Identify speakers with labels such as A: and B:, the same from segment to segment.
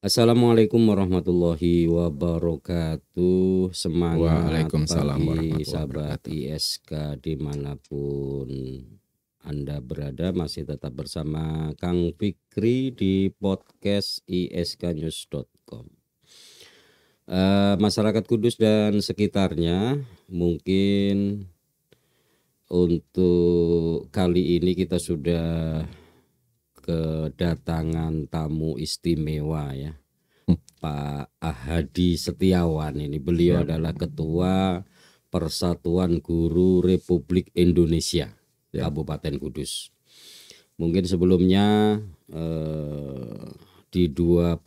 A: Assalamualaikum warahmatullahi wabarakatuh. Semangat
B: Waalaikumsalam
A: pagi
B: warahmatullahi
A: sahabat
B: wabarakatuh.
A: ISK dimanapun Anda berada, masih tetap bersama Kang Fikri di podcast isknews.com. Masyarakat Kudus dan sekitarnya, mungkin untuk kali ini kita sudah kedatangan tamu istimewa ya, Pak Ahadi Setiawan. Ini beliau adalah Ketua Persatuan Guru Republik Indonesia Kabupaten Kudus. Mungkin sebelumnya di 25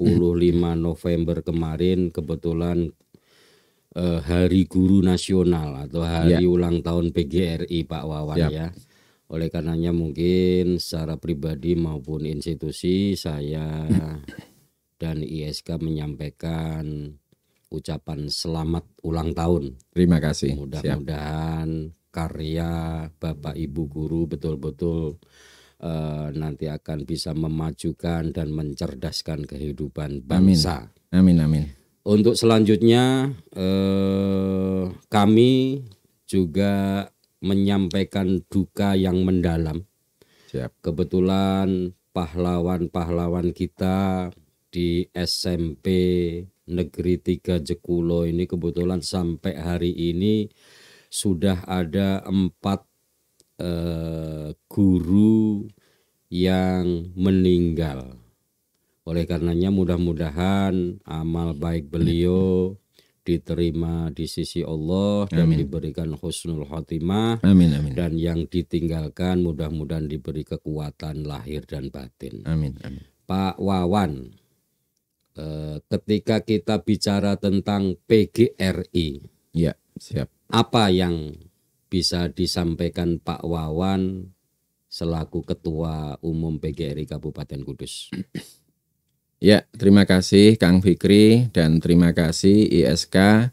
A: November kemarin kebetulan Hari Guru Nasional atau Hari Ulang Tahun PGRI Pak Wawan ya. Oleh karenanya mungkin secara pribadi maupun institusi saya dan ISK menyampaikan ucapan selamat ulang tahun.
B: Terima kasih.
A: Mudah-mudahan karya Bapak Ibu Guru betul-betul nanti akan bisa memajukan dan mencerdaskan kehidupan bangsa.
B: Amin, amin.
A: Untuk selanjutnya kami juga menyampaikan duka yang mendalam. Kebetulan pahlawan-pahlawan kita di SMP Negeri 3 Jekulo ini kebetulan sampai hari ini sudah ada 4 guru yang meninggal. Oleh karenanya mudah-mudahan amal baik beliau diterima di sisi Allah dan diberikan husnul khotimah.
B: Amin, amin.
A: Dan yang ditinggalkan mudah-mudahan diberi kekuatan lahir dan batin.
B: Amin, amin.
A: Pak Wawan, ketika kita bicara tentang PGRI,
B: ya, siap.
A: Apa yang bisa disampaikan Pak Wawan selaku Ketua Umum PGRI Kabupaten Kudus?
B: Ya, terima kasih Kang Fikri dan terima kasih ISK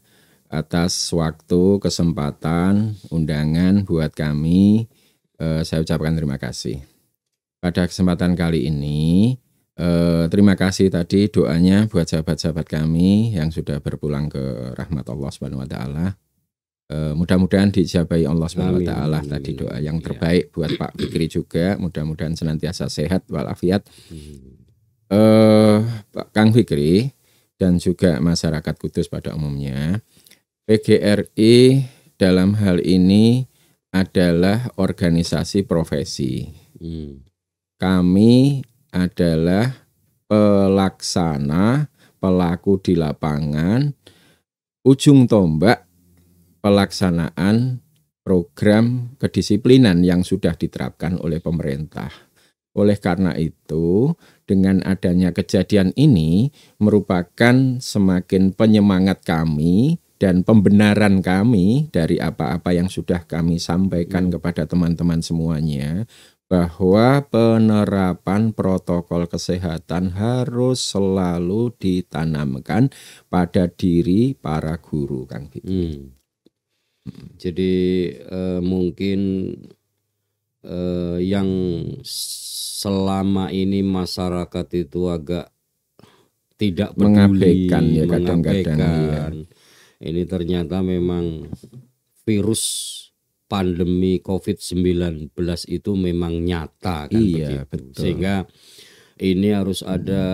B: atas waktu, kesempatan, undangan buat kami. Saya ucapkan terima kasih. Pada kesempatan kali ini, terima kasih tadi doanya buat sahabat-sahabat kami yang sudah berpulang ke rahmat Allah Subhanahu wa taala. Mudah-mudahan dijabahi Allah Subhanahu wa taala. Tadi doa yang terbaik buat Pak Fikri juga, mudah-mudahan senantiasa sehat walafiat. Pak Kang Fikri dan juga masyarakat Kudus pada umumnya, PGRI dalam hal ini adalah organisasi profesi. Kami adalah pelaksana, pelaku di lapangan, ujung tombak pelaksanaan program kedisiplinan yang sudah diterapkan oleh pemerintah. Oleh karena itu, dengan adanya kejadian ini merupakan semakin penyemangat kami dan pembenaran kami dari apa-apa yang sudah kami sampaikan kepada teman-teman semuanya, bahwa penerapan protokol kesehatan harus selalu ditanamkan pada diri para guru, Kang Fikri.
A: Jadi mungkin yang selama ini masyarakat itu agak tidak peduli,
B: mengabaikan ya kadang-kadang. Ya.
A: Ini ternyata memang virus pandemi COVID-19 itu memang nyata kan, begitu. Sehingga ini harus ada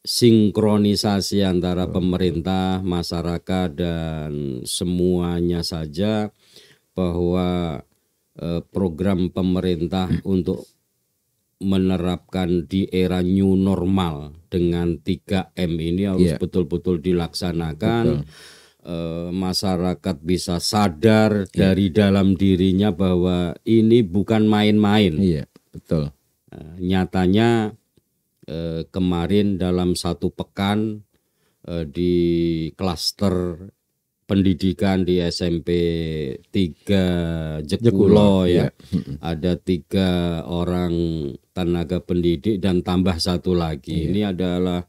A: sinkronisasi antara pemerintah, masyarakat dan semuanya saja, bahwa program pemerintah untuk menerapkan di era new normal dengan 3M ini harus betul-betul dilaksanakan. Masyarakat bisa sadar dari dalam dirinya bahwa ini bukan main-main.
B: Betul.
A: Nyatanya kemarin dalam 1 pekan di klaster pendidikan di SMP 3 Jekulo ya. Ada 3 orang tenaga pendidik dan tambah 1 lagi. Ini adalah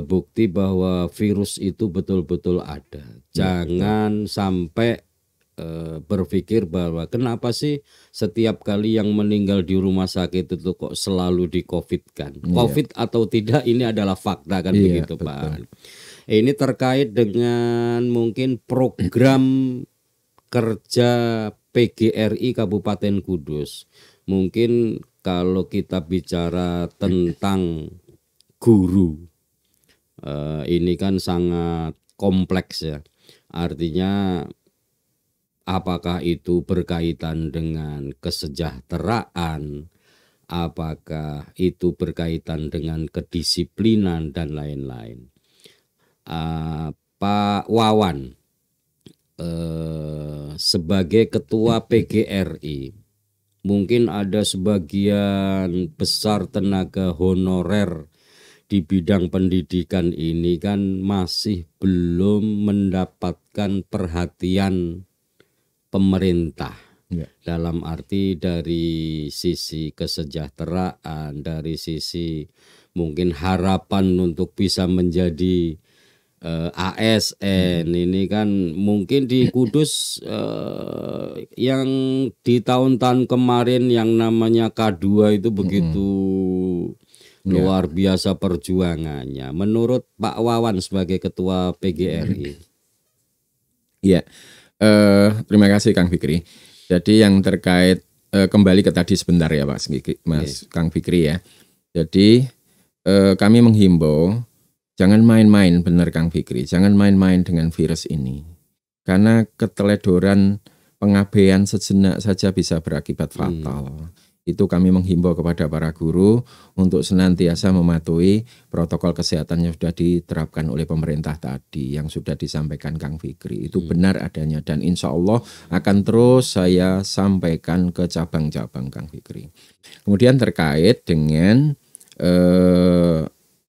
A: bukti bahwa virus itu betul-betul ada. Jangan sampai berpikir bahwa kenapa sih setiap kali yang meninggal di rumah sakit itu kok selalu di COVID-kan. COVID atau tidak ini adalah fakta kan begitu Pak. Ini terkait dengan mungkin program kerja PGRI Kabupaten Kudus. Mungkin kalau kita bicara tentang guru, ini kan sangat kompleks ya. Artinya apakah itu berkaitan dengan kesejahteraan, apakah itu berkaitan dengan kedisiplinan dan lain-lain. Pak Wawan, sebagai ketua PGRI, mungkin ada sebagian besar tenaga honorer di bidang pendidikan ini kan masih belum mendapatkan perhatian pemerintah, dalam arti dari sisi kesejahteraan, dari sisi mungkin harapan untuk bisa menjadi ASN. Ini kan mungkin di Kudus yang di tahun-tahun kemarin yang namanya K2 itu begitu luar biasa perjuangannya. Menurut Pak Wawan sebagai ketua PGRI.
B: Iya. Terima kasih Kang Fikri. Jadi yang terkait kembali ke tadi sebentar ya Mas Kang Fikri ya. Jadi kami menghimbau jangan main-main, benar Kang Fikri, jangan main-main dengan virus ini. Karena keteledoran pengabaian sejenak saja bisa berakibat fatal. Itu kami menghimbau kepada para guru untuk senantiasa mematuhi protokol kesehatan yang sudah diterapkan oleh pemerintah tadi, yang sudah disampaikan Kang Fikri. Itu benar adanya dan insya Allah akan terus saya sampaikan ke cabang-cabang Kang Fikri. Kemudian terkait dengan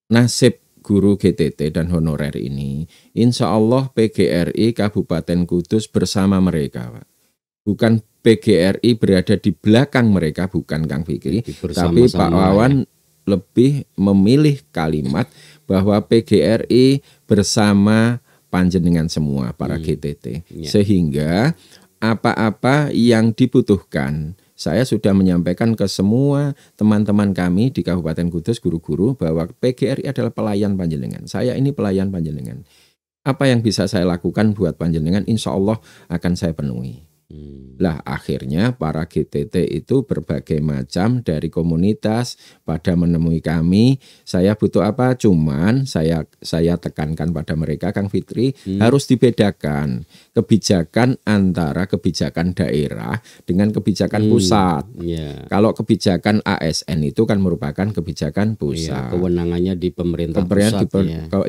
B: nasib guru GTT dan honorer ini, insya Allah PGRI Kabupaten Kudus bersama mereka, Pak. Bukan PGRI berada di belakang mereka, bukan Kang Fikri, tapi Pak Wawan lebih memilih kalimat bahwa PGRI bersama panjenengan semua para GTT, sehingga apa-apa yang dibutuhkan, saya sudah menyampaikan ke semua teman-teman kami di Kabupaten Kudus, guru-guru, bahwa PGRI adalah pelayan panjenengan. Saya ini pelayan panjenengan. Apa yang bisa saya lakukan buat panjenengan, insya Allah akan saya penuhi. Lah akhirnya para GTT itu berbagai macam dari komunitas pada menemui kami, saya butuh apa, cuman saya tekankan pada mereka Kang Fitri, harus dibedakan kebijakan antara kebijakan daerah dengan kebijakan pusat. Kalau kebijakan ASN itu kan merupakan kebijakan pusat,
A: kewenangannya di pemerintah pusat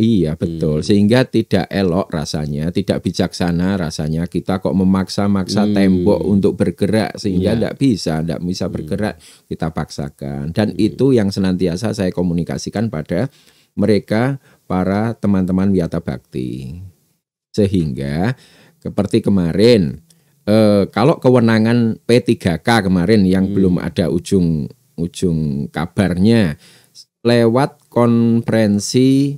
B: iya betul, sehingga tidak elok rasanya, tidak bijaksana rasanya kita kok memaksa-maksa tembok untuk bergerak sehingga tidak bisa bergerak, kita paksakan. Dan itu yang senantiasa saya komunikasikan pada mereka, para teman-teman Wiyata Bakti. Sehingga seperti kemarin, kalau kewenangan P3K kemarin yang belum ada ujung kabarnya, lewat konferensi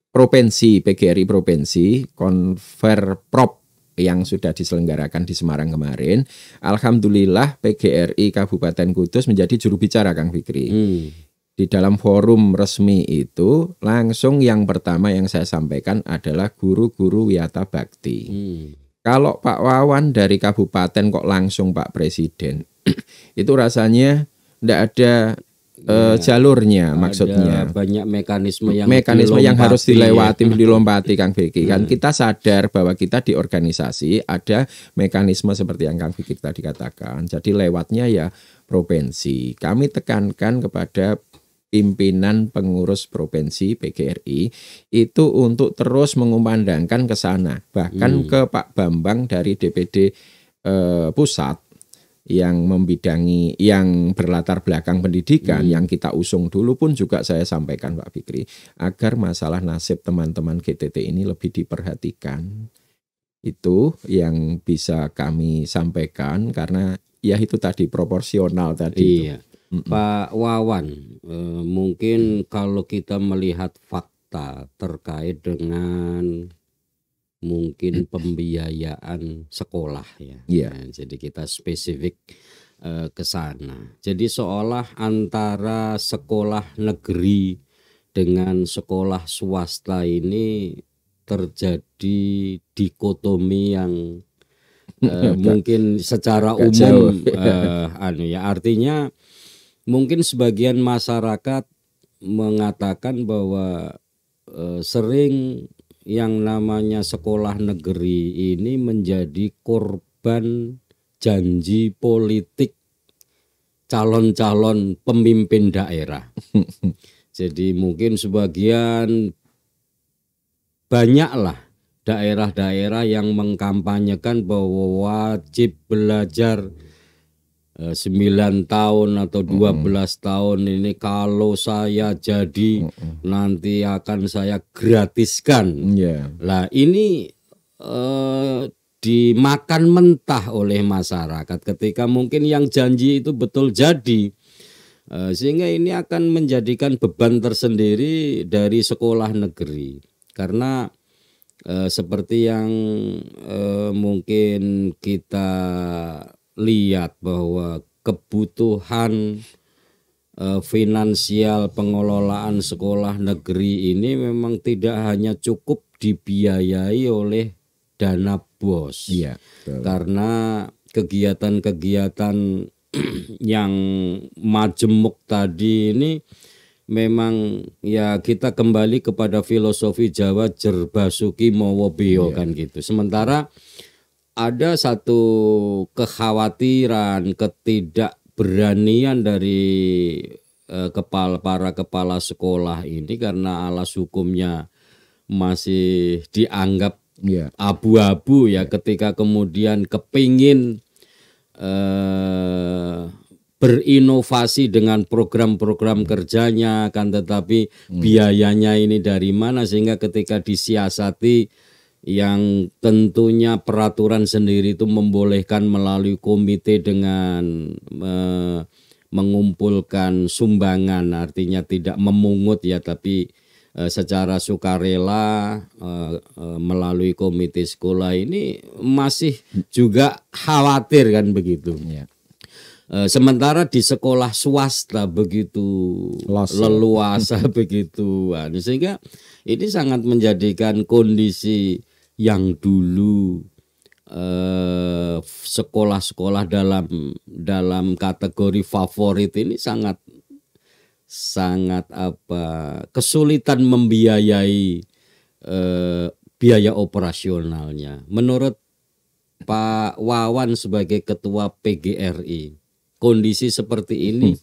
B: provinsi, PGRI provinsi, Konverprop yang sudah diselenggarakan di Semarang kemarin, alhamdulillah PGRI Kabupaten Kudus menjadi juru bicara Kang Fikri. Di dalam forum resmi itu langsung yang pertama yang saya sampaikan adalah guru-guru Wiyata Bakti. Kalau Pak Wawan dari kabupaten kok langsung Pak Presiden, itu rasanya tidak ada jalurnya, maksudnya
A: banyak mekanisme
B: yang harus dilompati Kang Fikri. Kan kita sadar bahwa kita di organisasi ada mekanisme seperti yang Kang Fikri tadi katakan. Jadi lewatnya ya provinsi. Kami tekankan kepada pimpinan pengurus provinsi PGRI itu untuk terus mengumandangkan ke sana, bahkan ke Pak Bambang dari DPD pusat yang membidangi, yang berlatar belakang pendidikan, yang kita usung dulu pun juga saya sampaikan Pak Fikri, agar masalah nasib teman-teman GTT ini lebih diperhatikan. Itu yang bisa kami sampaikan, karena ya itu tadi proporsional tadi.
A: Pak Wawan, mungkin kalau kita melihat fakta terkait dengan mungkin pembiayaan sekolah ya.
B: Iya.
A: Nah, jadi kita spesifik ke sana. Jadi seolah antara sekolah negeri dengan sekolah swasta ini terjadi dikotomi yang mungkin secara
B: agak
A: umum
B: jauh.
A: artinya mungkin sebagian masyarakat mengatakan bahwa sering yang namanya sekolah negeri ini menjadi korban janji politik calon-calon pemimpin daerah. Jadi mungkin sebagian banyaklah daerah-daerah yang mengkampanyekan bahwa wajib belajar 9 tahun atau 12 tahun ini, kalau saya jadi nanti akan saya gratiskan. Lah ini dimakan mentah oleh masyarakat ketika mungkin yang janji itu betul jadi. Sehingga ini akan menjadikan beban tersendiri dari sekolah negeri. Karena seperti yang mungkin kita lihat bahwa kebutuhan finansial pengelolaan sekolah negeri ini memang tidak hanya cukup dibiayai oleh dana BOS.
B: Iya,
A: karena kegiatan-kegiatan yang majemuk tadi ini memang ya kita kembali kepada filosofi Jawa jerbasuki mawa beyo kan gitu. Sementara ada satu kekhawatiran, ketidakberanian dari para kepala sekolah ini karena alas hukumnya masih dianggap abu-abu ya, ketika kemudian kepingin berinovasi dengan program-program kerjanya, kan tetapi biayanya ini dari mana, sehingga ketika disiasati yang tentunya peraturan sendiri itu membolehkan melalui komite dengan mengumpulkan sumbangan, artinya tidak memungut ya, tapi secara sukarela melalui komite sekolah ini masih juga khawatir kan begitu. Sementara di sekolah swasta begitu leluasa begitu, sehingga ini sangat menjadikan kondisi yang dulu sekolah-sekolah dalam kategori favorit ini sangat kesulitan membiayai biaya operasionalnya. Menurut Pak Wawan sebagai ketua PGRI, kondisi seperti ini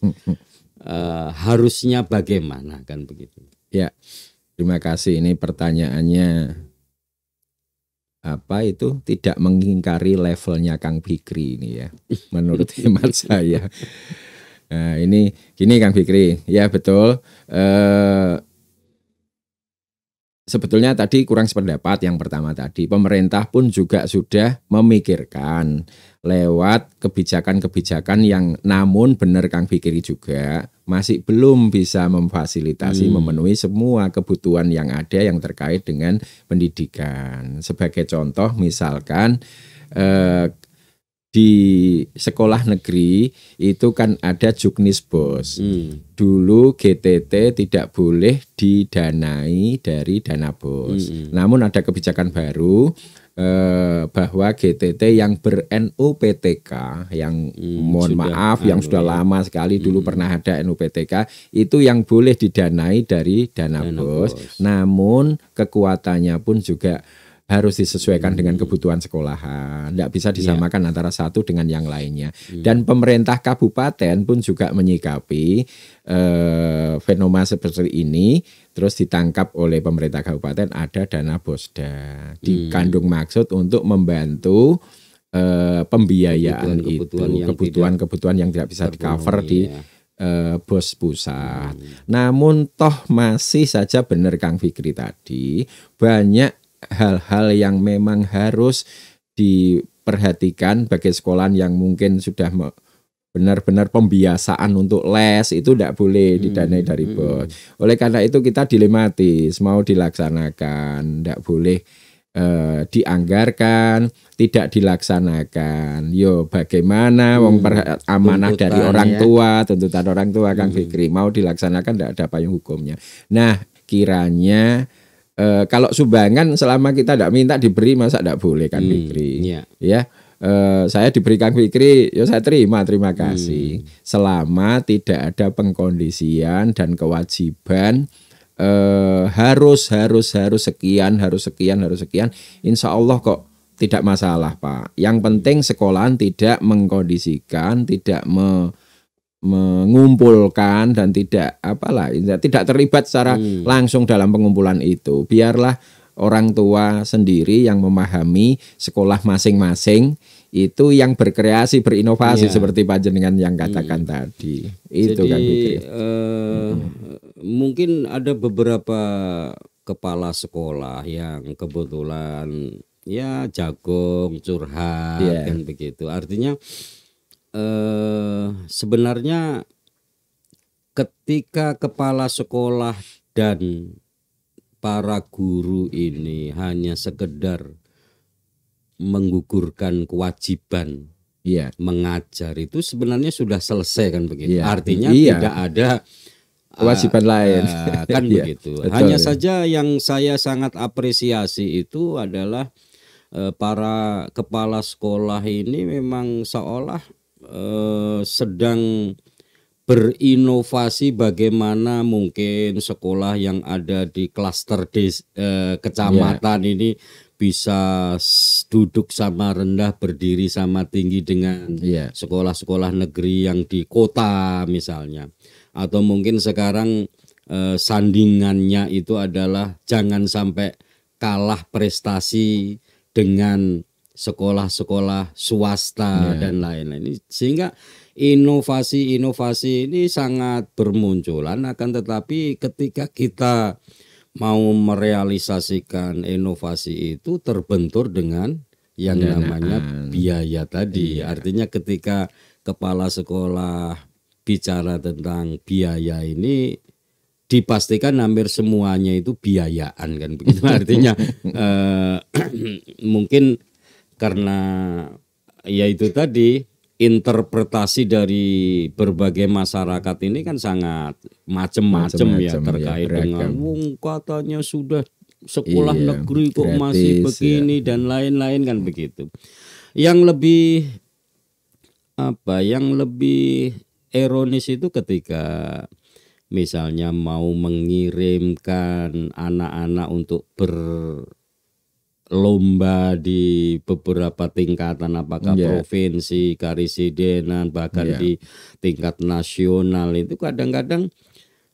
A: harusnya bagaimana kan begitu?
B: Ya, terima kasih. Ini pertanyaannya tidak mengingkari levelnya Kang Fikri ini ya, menurut hemat saya. Nah ini gini Kang Fikri, ya betul. Sebetulnya tadi kurang sependapat yang pertama tadi. Pemerintah pun juga sudah memikirkan lewat kebijakan-kebijakan yang namun benar Kang Fikri juga masih belum bisa memfasilitasi memenuhi semua kebutuhan yang ada yang terkait dengan pendidikan. Sebagai contoh misalkan di sekolah negeri itu kan ada juknis BOS. Dulu GTT tidak boleh didanai dari dana BOS. Namun ada kebijakan baru bahwa GTT yang ber-NUPTK yang yang sudah lama sekali dulu pernah ada NUPTK itu yang boleh didanai dari dana BOS. Namun kekuatannya pun juga harus disesuaikan dengan kebutuhan sekolahan. Tidak bisa disamakan antara satu dengan yang lainnya. Dan pemerintah kabupaten pun juga menyikapi fenomena seperti ini. Terus ditangkap oleh pemerintah kabupaten ada dana BOSDA. Dikandung maksud untuk membantu pembiayaan kebutuhan yang tidak bisa di-cover di BOS pusat. Namun toh masih saja benar Kang Fikri tadi, banyak hal-hal yang memang harus diperhatikan bagi sekolahan yang mungkin sudah benar-benar pembiasaan untuk les itu tidak boleh didanai dari BOS. Oleh karena itu kita dilematis, mau dilaksanakan tidak boleh dianggarkan, tidak dilaksanakan. Yo bagaimana wong amanah
A: Tuntutan,
B: dari orang
A: ya.
B: tua, tuntutan orang tua Kang Fikri mau dilaksanakan tidak ada payung hukumnya. Nah, kiranya kalau sumbangan selama kita tidak minta diberi masa tidak boleh Kang Fikri.
A: Iya.
B: Ya. Saya diberi Kang Fikri, ya saya terima kasih. Selama tidak ada pengkondisian dan kewajiban harus sekian, insya Allah kok tidak masalah Pak. Yang penting sekolahan tidak mengkondisikan, tidak mengumpulkan dan tidak tidak terlibat secara langsung dalam pengumpulan itu. Biarlah orang tua sendiri yang memahami sekolah masing-masing itu yang berkreasi, berinovasi seperti panjenengan yang katakan tadi. Itu. Jadi, kan
A: mungkin ada beberapa kepala sekolah yang kebetulan ya jagung, curhat kan begitu. Artinya sebenarnya ketika kepala sekolah dan para guru ini hanya sekedar menggugurkan kewajiban mengajar, itu sebenarnya sudah selesai kan begitu. Artinya tidak ada
B: kewajiban lain
A: kan begitu. Betul, hanya saja yang saya sangat apresiasi itu adalah para kepala sekolah ini memang seolah sedang berinovasi bagaimana mungkin sekolah yang ada di klaster kecamatan ini bisa duduk sama rendah, berdiri sama tinggi dengan sekolah-sekolah negeri yang di kota misalnya. Atau mungkin sekarang sandingannya itu adalah jangan sampai kalah prestasi dengan sekolah-sekolah swasta dan lain-lain. Sehingga inovasi-inovasi ini sangat bermunculan, akan tetapi ketika kita mau merealisasikan inovasi itu terbentur dengan yang namanya biaya tadi. Artinya ketika kepala sekolah bicara tentang biaya ini dipastikan hampir semuanya itu biayaan kan begitu. Artinya mungkin karena ya itu tadi interpretasi dari berbagai masyarakat ini kan sangat macam-macam ya terkait dengan katanya sudah sekolah negeri kok gratis, masih begini dan lain-lain kan begitu. Yang lebih ironis itu ketika misalnya mau mengirimkan anak-anak untuk berlomba di beberapa tingkatan, apakah provinsi, karesidenan, bahkan di tingkat nasional, itu kadang-kadang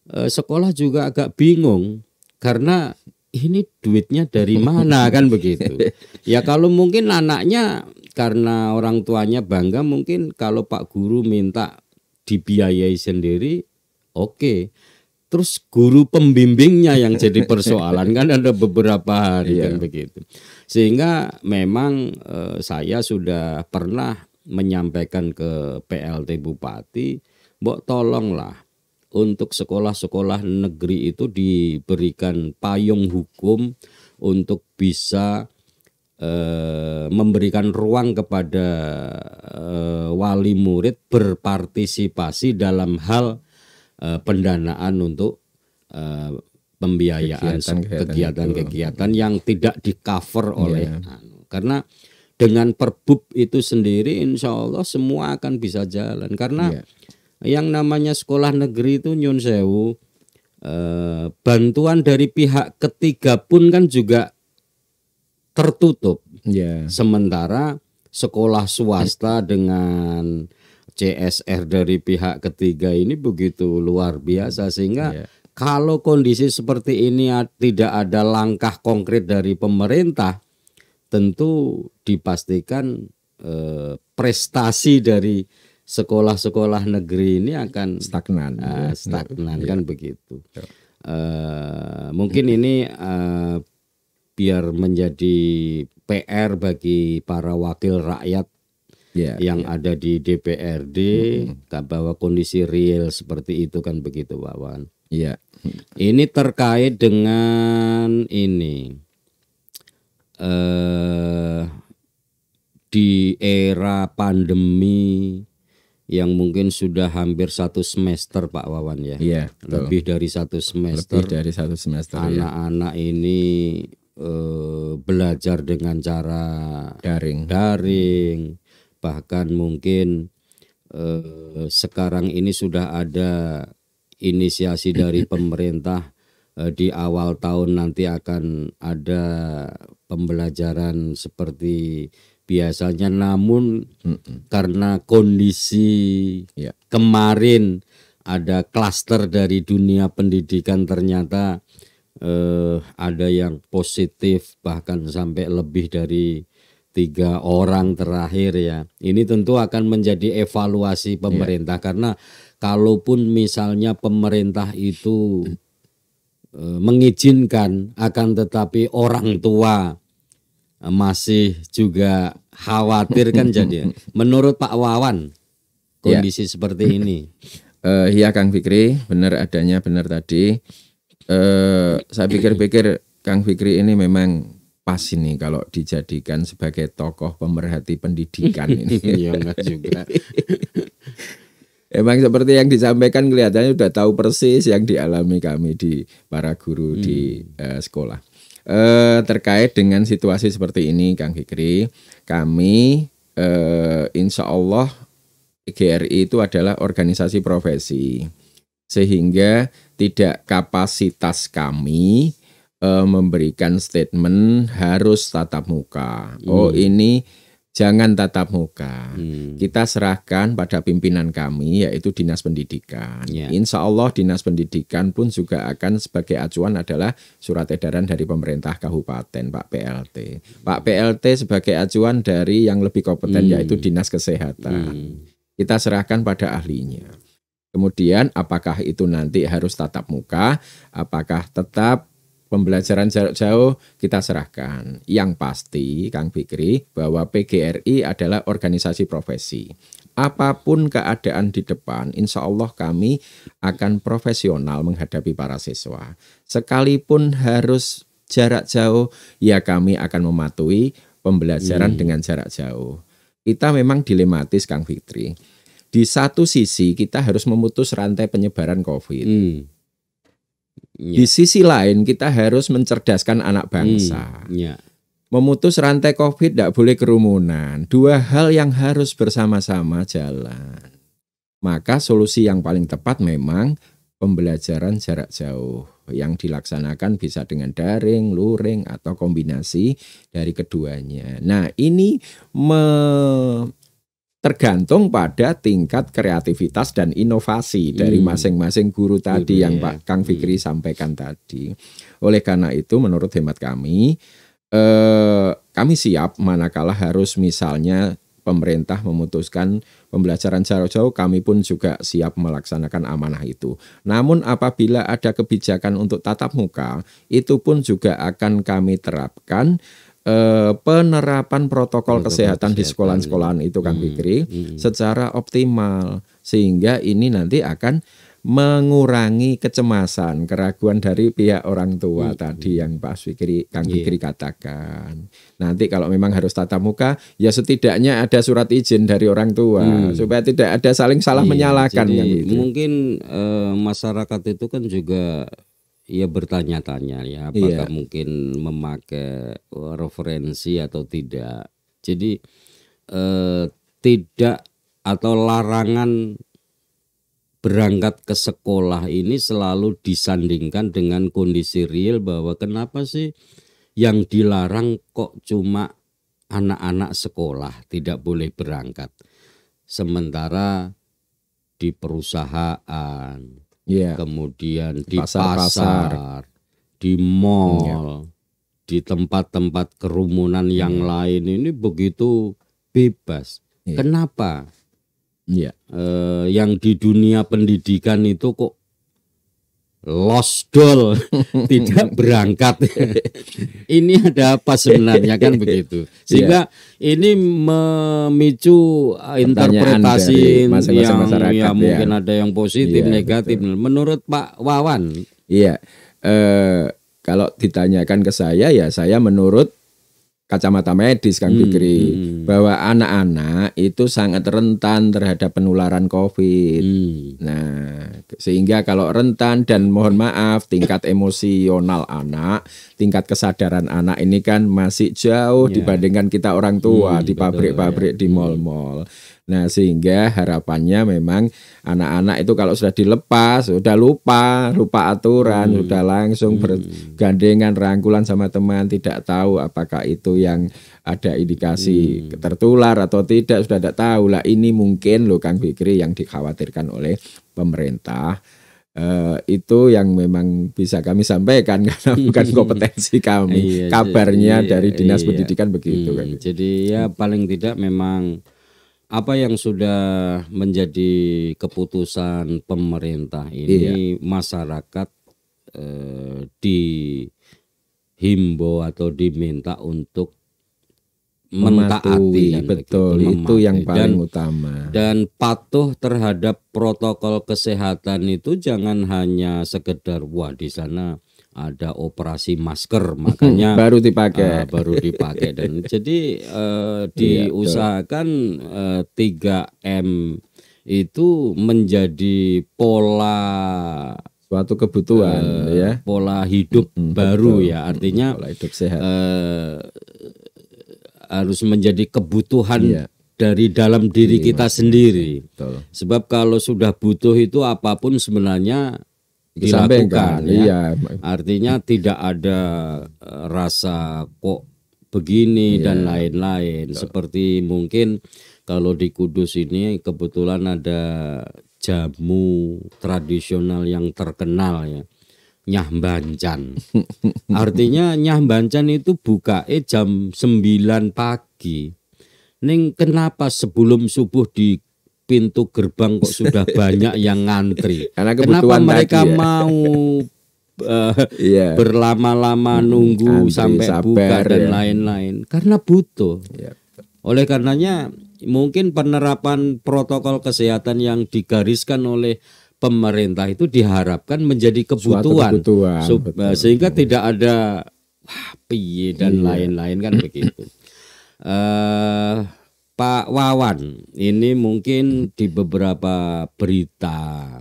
A: sekolah juga agak bingung karena ini duitnya dari mana kan begitu. Ya kalau mungkin anaknya karena orang tuanya bangga, mungkin kalau Pak Guru minta dibiayai sendiri, oke. Terus guru pembimbingnya yang jadi persoalan kan ada beberapa hari kan begitu. Sehingga memang saya sudah pernah menyampaikan ke PLT Bupati, mbok tolonglah untuk sekolah-sekolah negeri itu diberikan payung hukum untuk bisa memberikan ruang kepada wali murid berpartisipasi dalam hal pendanaan untuk pembiayaan kegiatan-kegiatan yang tidak di-cover oleh karena dengan Perbub itu sendiri insya Allah semua akan bisa jalan karena yang namanya sekolah negeri itu nyun sewu bantuan dari pihak ketiga pun kan juga tertutup. Sementara sekolah swasta dengan CSR dari pihak ketiga ini begitu luar biasa sehingga kalau kondisi seperti ini tidak ada langkah konkret dari pemerintah, tentu dipastikan prestasi dari sekolah-sekolah negeri ini akan stagnan kan begitu. Mungkin ini biar menjadi PR bagi para wakil rakyat yang ada di DPRD bahwa kondisi real seperti itu kan begitu Pak Wan. Ini terkait dengan ini di era pandemi yang mungkin sudah hampir 1 semester Pak Wawan ya.
B: Iya, betul.
A: Lebih dari 1 semester.
B: Lebih dari 1 semester ya.
A: Anak-anak ini belajar dengan cara daring. Bahkan mungkin sekarang ini sudah ada inisiasi dari pemerintah di awal tahun nanti akan ada pembelajaran seperti biasanya, namun karena kondisi kemarin ada klaster dari dunia pendidikan, ternyata ada yang positif bahkan sampai lebih dari 3 orang terakhir ya. Ini tentu akan menjadi evaluasi pemerintah, karena kalaupun misalnya pemerintah itu mengizinkan, akan tetapi orang tua masih juga khawatir kan jadi. Menurut Pak Wawan kondisi seperti ini.
B: Ya Kang Fikri, benar adanya, benar tadi. Saya pikir-pikir Kang Fikri ini memang pas ini kalau dijadikan sebagai tokoh pemerhati pendidikan ini.
A: Iya enggak juga.
B: Emang seperti yang disampaikan kelihatannya sudah tahu persis yang dialami kami di para guru di sekolah. Terkait dengan situasi seperti ini Kang Fikri, kami insya Allah GRI itu adalah organisasi profesi, sehingga tidak kapasitas kami memberikan statement harus tatap muka. Oh ini jangan tatap muka. Kita serahkan pada pimpinan kami, yaitu Dinas Pendidikan. Insya Allah Dinas Pendidikan pun juga akan sebagai acuan adalah surat edaran dari pemerintah kabupaten, Pak PLT. Pak PLT sebagai acuan dari yang lebih kompeten, yaitu Dinas Kesehatan. Kita serahkan pada ahlinya. Kemudian apakah itu nanti harus tatap muka, apakah tetap pembelajaran jarak jauh, kita serahkan. Yang pasti Kang Fikri bahwa PGRI adalah organisasi profesi. Apapun keadaan di depan, insya Allah kami akan profesional menghadapi para siswa. Sekalipun harus jarak jauh, ya kami akan mematuhi pembelajaran dengan jarak jauh. Kita memang dilematis Kang Fikri. Di satu sisi kita harus memutus rantai penyebaran COVID. Di sisi lain kita harus mencerdaskan anak bangsa. Memutus rantai COVID tidak boleh kerumunan. 2 hal yang harus bersama-sama jalan. Maka solusi yang paling tepat memang pembelajaran jarak jauh yang dilaksanakan bisa dengan daring, luring, atau kombinasi dari keduanya. Nah ini tergantung pada tingkat kreativitas dan inovasi dari masing-masing guru tadi yang Pak Kang Fikri sampaikan tadi. Oleh karena itu menurut hemat kami siap manakala harus misalnya pemerintah memutuskan pembelajaran jarak jauh, kami pun juga siap melaksanakan amanah itu. Namun apabila ada kebijakan untuk tatap muka, itu pun juga akan kami terapkan penerapan protokol kesehatan di sekolah-sekolahan itu Kang Fikri secara optimal, sehingga ini nanti akan mengurangi kecemasan, keraguan dari pihak orang tua tadi yang Pak Fikri, Kang Fikri katakan. Nanti kalau memang harus tatap muka, ya setidaknya ada surat izin dari orang tua supaya tidak ada saling salah menyalahkan.
A: Jadi, mungkin masyarakat itu kan juga ya bertanya-tanya ya apakah mungkin memakai referensi atau tidak. Jadi tidak atau larangan berangkat ke sekolah ini selalu disandingkan dengan kondisi real bahwa kenapa sih yang dilarang kok cuma anak-anak sekolah tidak boleh berangkat, sementara di perusahaan, kemudian di pasar, di mall, di tempat-tempat kerumunan yang lain ini begitu bebas. Kenapa? Yang di dunia pendidikan itu kok losdol tidak berangkat. Ini ada apa sebenarnya kan begitu. Sehingga ini memicu interpretasi yang ya mungkin ada yang positif, negatif. Betul. Menurut Pak Wawan?
B: Kalau ditanyakan ke saya, ya saya menurut kacamata medis Kang Fikri, bahwa anak-anak itu sangat rentan terhadap penularan COVID. Nah, sehingga kalau rentan dan mohon maaf tingkat emosional anak, tingkat kesadaran anak ini kan masih jauh dibandingkan kita orang tua di pabrik-pabrik, di mal-mal. Nah, sehingga harapannya memang anak-anak itu kalau sudah dilepas, sudah lupa aturan, sudah langsung bergandengan rangkulan sama teman, tidak tahu apakah itu yang ada indikasi tertular atau tidak, sudah tidak tahu lah. Ini mungkin loh Kang Fikri yang dikhawatirkan oleh pemerintah. Itu yang memang bisa kami sampaikan karena bukan kompetensi kami. Kabarnya dari Dinas Pendidikan begitu kan.
A: Jadi ya paling tidak memang apa yang sudah menjadi keputusan pemerintah ini masyarakat dihimbau atau diminta untuk mentaati,
B: betul itu yang paling utama,
A: dan patuh terhadap protokol kesehatan. Itu jangan hanya sekedar wah di sana ada operasi masker makanya
B: baru dipakai
A: dan jadi diusahakan 3M itu menjadi pola
B: suatu kebutuhan
A: pola hidup baru ya, artinya
B: pola hidup sehat
A: harus menjadi kebutuhan dari dalam diri kita sendiri. Betul. Sebab kalau sudah butuh itu apapun sebenarnya dilakukan ya. Artinya tidak ada rasa kok begini dan lain-lain. Seperti mungkin kalau di Kudus ini kebetulan ada jamu tradisional yang terkenal ya, Nyah Bancan. Artinya Nyah Bancan itu buka jam 9 pagi. Ning kenapa sebelum subuh di pintu gerbang kok sudah banyak yang ngantri? Kenapa mereka mau berlama-lama nunggu antri, sampai buka dan lain-lain? Karena butuh. Oleh karenanya mungkin penerapan protokol kesehatan yang digariskan oleh pemerintah itu diharapkan menjadi kebutuhan. Sehingga tidak ada piye dan lain-lain kan begitu. Pak Wawan, ini mungkin di beberapa berita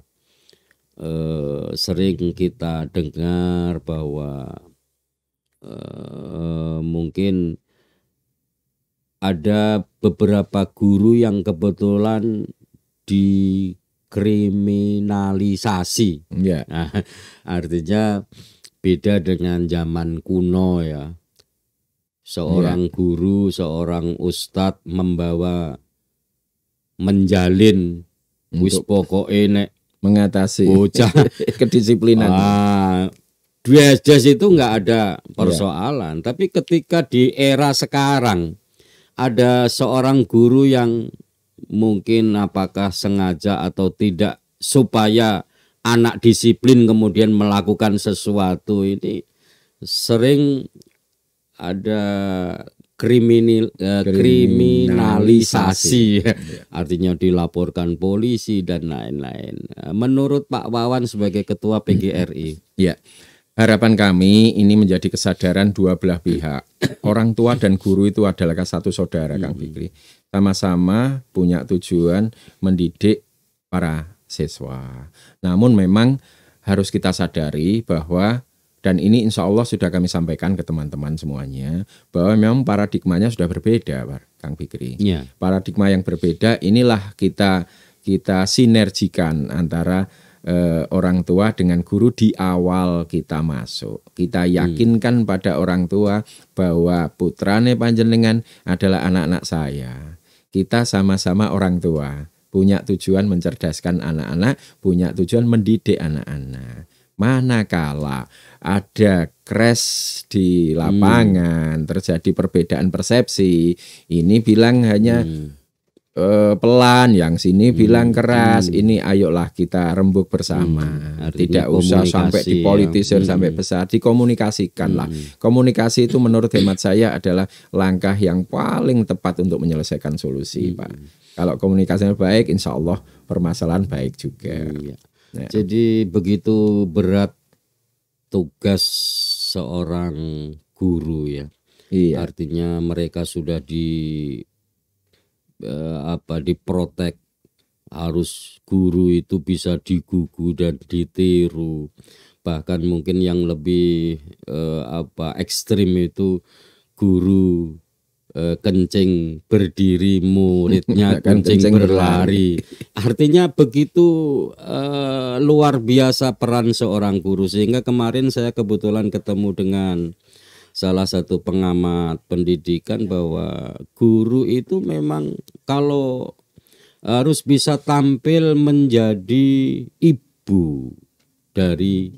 A: sering kita dengar bahwa mungkin ada beberapa guru yang kebetulan dikriminalisasi. Nah, artinya beda dengan zaman kuno ya. Seorang guru, seorang ustadz membawa menjalin wis pokoke nek
B: mengatasi
A: bocah
B: kedisiplinan.
A: Dua-duas itu enggak ada persoalan, tapi ketika di era sekarang ada seorang guru yang mungkin apakah sengaja atau tidak supaya anak disiplin kemudian melakukan sesuatu, ini sering ada kriminalisasi. Artinya dilaporkan polisi dan lain-lain. Menurut Pak Wawan sebagai ketua PGRI,
B: harapan kami ini menjadi kesadaran dua belah pihak. Orang tua dan guru itu adalah satu saudara, Kang Fikri. Sama-sama punya tujuan mendidik para siswa. Namun memang harus kita sadari bahwa, dan ini insya Allah sudah kami sampaikan ke teman-teman semuanya, bahwa memang paradigmanya sudah berbeda, Kang Fikri. Paradigma yang berbeda inilah kita sinergikan antara orang tua dengan guru di awal kita masuk. Kita yakinkan pada orang tua bahwa putrane panjenengan adalah anak-anak saya. Kita sama-sama orang tua, punya tujuan mencerdaskan anak-anak, punya tujuan mendidik anak-anak. Manakala ada crash di lapangan, terjadi perbedaan persepsi, ini bilang hanya pelan, yang sini bilang keras, ini ayolah kita rembuk bersama. Tidak usah sampai dipolitisir sampai besar, dikomunikasikanlah. Komunikasi itu menurut hemat saya adalah langkah yang paling tepat untuk menyelesaikan solusi, Pak. Kalau komunikasinya baik, insya Allah permasalahan baik juga.
A: Jadi begitu berat tugas seorang guru ya.
B: Iya.
A: Artinya mereka sudah diprotek, harus guru itu bisa digugu dan ditiru. Bahkan mungkin yang lebih ekstrim itu guru kencing berdiri, muridnya kencing berlari. Artinya begitu luar biasa peran seorang guru, sehingga kemarin saya kebetulan ketemu dengan salah satu pengamat pendidikan bahwa guru itu memang kalau harus bisa tampil menjadi ibu dari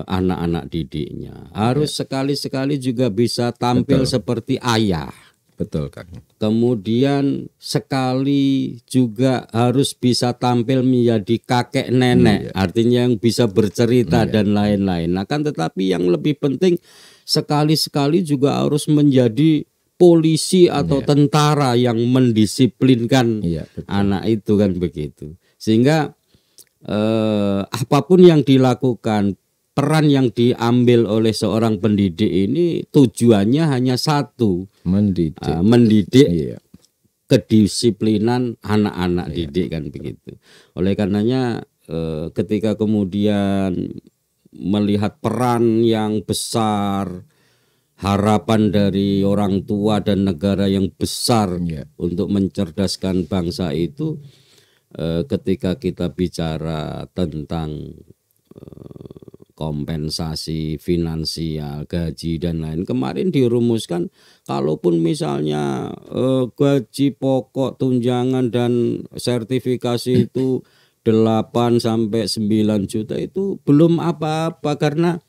A: anak-anak didiknya. Harus sekali-sekali juga bisa tampil seperti ayah.
B: Betul, Kang.
A: Kemudian sekali juga harus bisa tampil menjadi kakek nenek. Artinya yang bisa bercerita dan lain-lain. Nah, kan tetapi yang lebih penting sekali-sekali juga harus menjadi polisi atau tentara yang mendisiplinkan anak itu, kan begitu. Sehingga apapun yang dilakukan, peran yang diambil oleh seorang pendidik ini tujuannya hanya satu, mendidik kedisiplinan anak-anak didik, kan begitu. Oleh karenanya ketika kemudian melihat peran yang besar, harapan dari orang tua dan negara yang besar untuk mencerdaskan bangsa itu, ketika kita bicara tentang kompensasi finansial, gaji dan lain, kemarin dirumuskan kalaupun misalnya gaji pokok, tunjangan dan sertifikasi itu 8 sampai 9 juta itu belum apa-apa, karena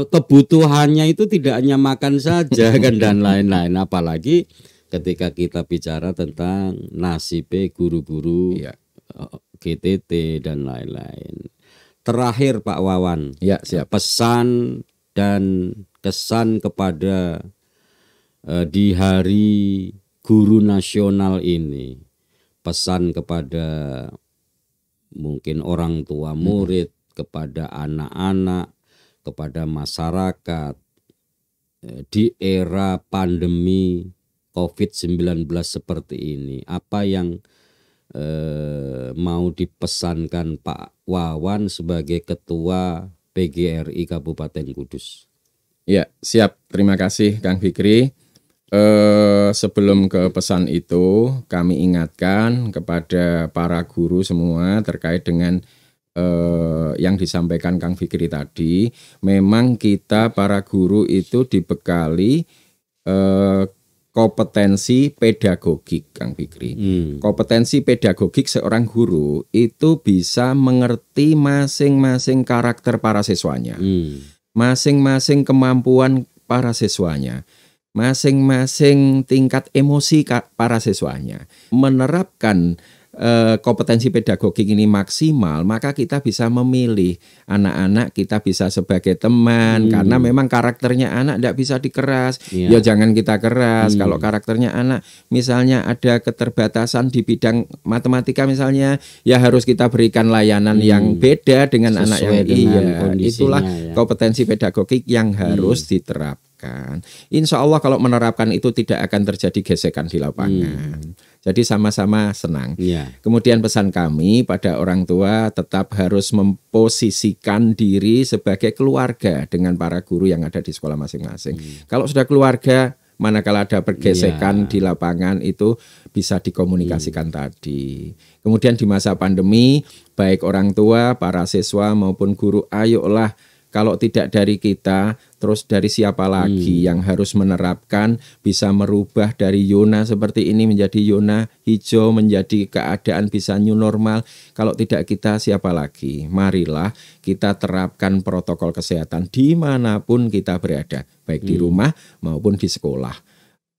A: kebutuhannya itu tidak hanya makan saja kan dan lain-lain. Apalagi ketika kita bicara tentang nasib guru-guru GTT dan lain-lain. Terakhir Pak Wawan, pesan dan kesan kepada di Hari Guru Nasional ini, pesan kepada mungkin orang tua murid, kepada anak-anak, kepada masyarakat di era pandemi COVID-19 seperti ini, apa yang mau dipesankan Pak Wawan sebagai Ketua PGRI Kabupaten Kudus?
B: Ya, siap. Terima kasih Kang Fikri. Sebelum ke pesan itu, kami ingatkan kepada para guru semua terkait dengan yang disampaikan Kang Fikri tadi. Memang kita para guru itu dibekali kompetensi pedagogik, Kang Fikri. Kompetensi pedagogik seorang guru itu bisa mengerti masing-masing karakter para siswanya, masing-masing kemampuan para siswanya, masing-masing tingkat emosi para siswanya. Menerapkan kompetensi pedagogik ini maksimal, maka kita bisa memilih anak-anak kita bisa sebagai teman, karena memang karakternya anak tidak bisa dikeras, ya jangan kita keras. Kalau karakternya anak misalnya ada keterbatasan di bidang matematika misalnya, ya harus kita berikan layanan yang beda dengan anak yang itulah kompetensi pedagogik yang harus diterapkan. Insya Allah kalau menerapkan itu tidak akan terjadi gesekan di lapangan. Jadi sama-sama senang. Kemudian pesan kami pada orang tua tetap harus memposisikan diri sebagai keluarga dengan para guru yang ada di sekolah masing-masing. Kalau sudah keluarga, manakala ada pergesekan di lapangan itu bisa dikomunikasikan tadi. Kemudian di masa pandemi, baik orang tua, para siswa maupun guru, ayolah, kalau tidak dari kita, terus dari siapa lagi yang harus menerapkan, bisa merubah dari zona seperti ini menjadi zona hijau, menjadi keadaan bisa new normal. Kalau tidak kita, siapa lagi? Marilah kita terapkan protokol kesehatan dimanapun kita berada, baik di rumah maupun di sekolah.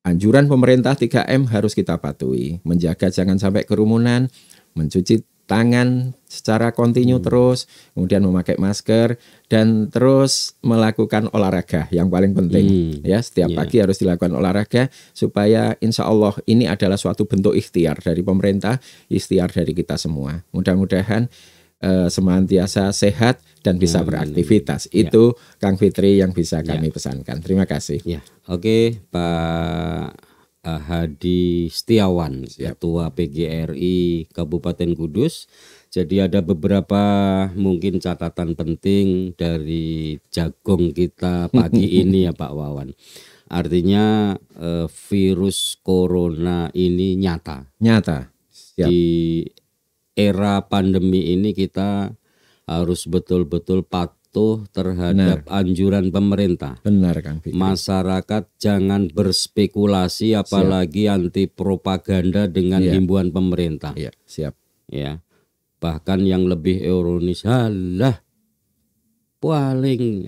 B: Anjuran pemerintah 3M harus kita patuhi, menjaga jangan sampai kerumunan, mencuci tangan secara kontinu terus, kemudian memakai masker dan terus melakukan olahraga yang paling penting. Ya, setiap pagi harus dilakukan olahraga supaya insya Allah ini adalah suatu bentuk ikhtiar dari pemerintah, ikhtiar dari kita semua. Mudah-mudahan senantiasa sehat dan bisa beraktivitas. Itu Kang Fikri yang bisa kami pesankan. Terima kasih.
A: Ya, oke, Pak Hadi Setiawan, Ketua PGRI Kabupaten Kudus. Jadi ada beberapa mungkin catatan penting dari jagung kita pagi ini ya Pak Wawan. Artinya virus corona ini nyata.
B: Siap.
A: Di era pandemi ini kita harus betul-betul patuh terhadap anjuran pemerintah.
B: Benar Kang Fikri.
A: Masyarakat jangan berspekulasi apalagi anti propaganda dengan himbauan pemerintah.
B: Iya, siap.
A: Ya. Bahkan yang lebih ironis, halah paling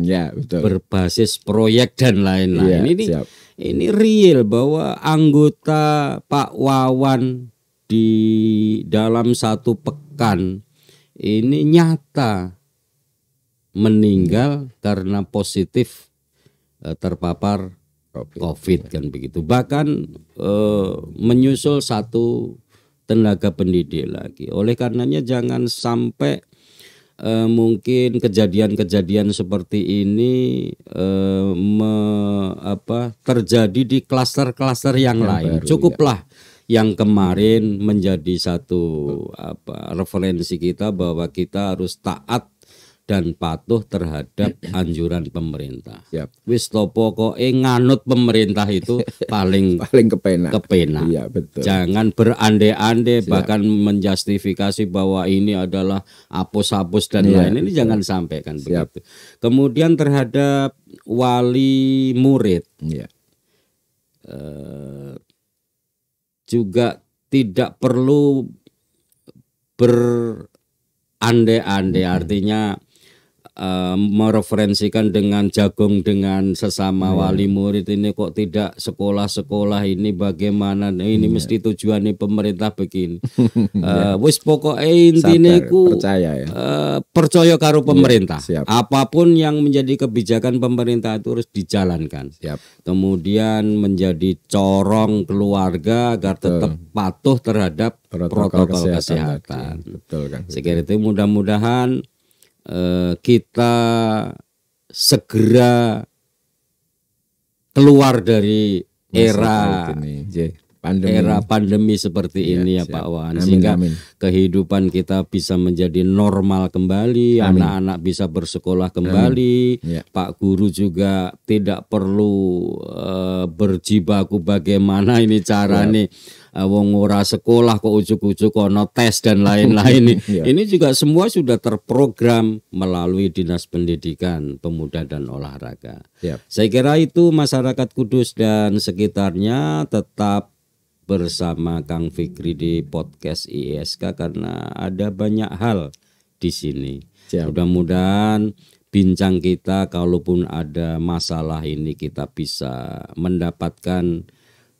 B: ya, betul.
A: berbasis proyek dan lain-lain. Ini real bahwa anggota Pak Wawan di dalam 1 pekan ini nyata meninggal karena positif terpapar COVID kan begitu. Bahkan menyusul 1 tenaga pendidik lagi. Oleh karenanya jangan sampai mungkin kejadian-kejadian seperti ini terjadi di klaster-klaster yang lain. Cukuplah yang kemarin menjadi satu referensi kita bahwa kita harus taat dan patuh terhadap anjuran pemerintah. Wis to pokoke nganut pemerintah itu paling kepenak.
B: Iya, betul.
A: Jangan berandai-andai bahkan menjustifikasi bahwa ini adalah hapus-hapus dan lain. Ini jangan sampai kan begitu. Kemudian terhadap wali murid. Juga tidak perlu berandai-andai, artinya mereferensikan dengan jagung dengan sesama wali murid ini kok tidak sekolah-sekolah ini bagaimana ini mesti tujuannya pemerintah begini. Wis pokoke intine ku percaya karo pemerintah. Apapun yang menjadi kebijakan pemerintah itu harus dijalankan. Kemudian menjadi corong keluarga agar tetap patuh terhadap protokol kesehatan.
B: Betul kan.
A: Sekiranya itu mudah-mudahan kita segera keluar dari era pandemi seperti ini ya Pak Wan, sehingga kehidupan kita bisa menjadi normal kembali, anak-anak bisa bersekolah kembali, Pak Guru juga tidak perlu berjibaku bagaimana ini caranya wong ora sekolah kok ujuk-ujuk ono tes dan lain-lain. Ini juga semua sudah terprogram melalui Dinas Pendidikan, Pemuda dan Olahraga. Saya kira itu masyarakat Kudus dan sekitarnya tetap bersama Kang Fikri di podcast ISK karena ada banyak hal di sini. Mudah-mudahan bincang kita kalaupun ada masalah ini kita bisa mendapatkan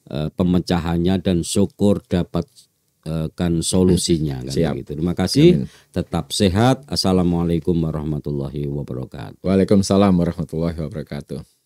A: pemecahannya dan syukur dapatkan solusinya kan gitu. Terima kasih. Tetap sehat. Assalamualaikum warahmatullahi wabarakatuh.
B: Waalaikumsalam warahmatullahi wabarakatuh.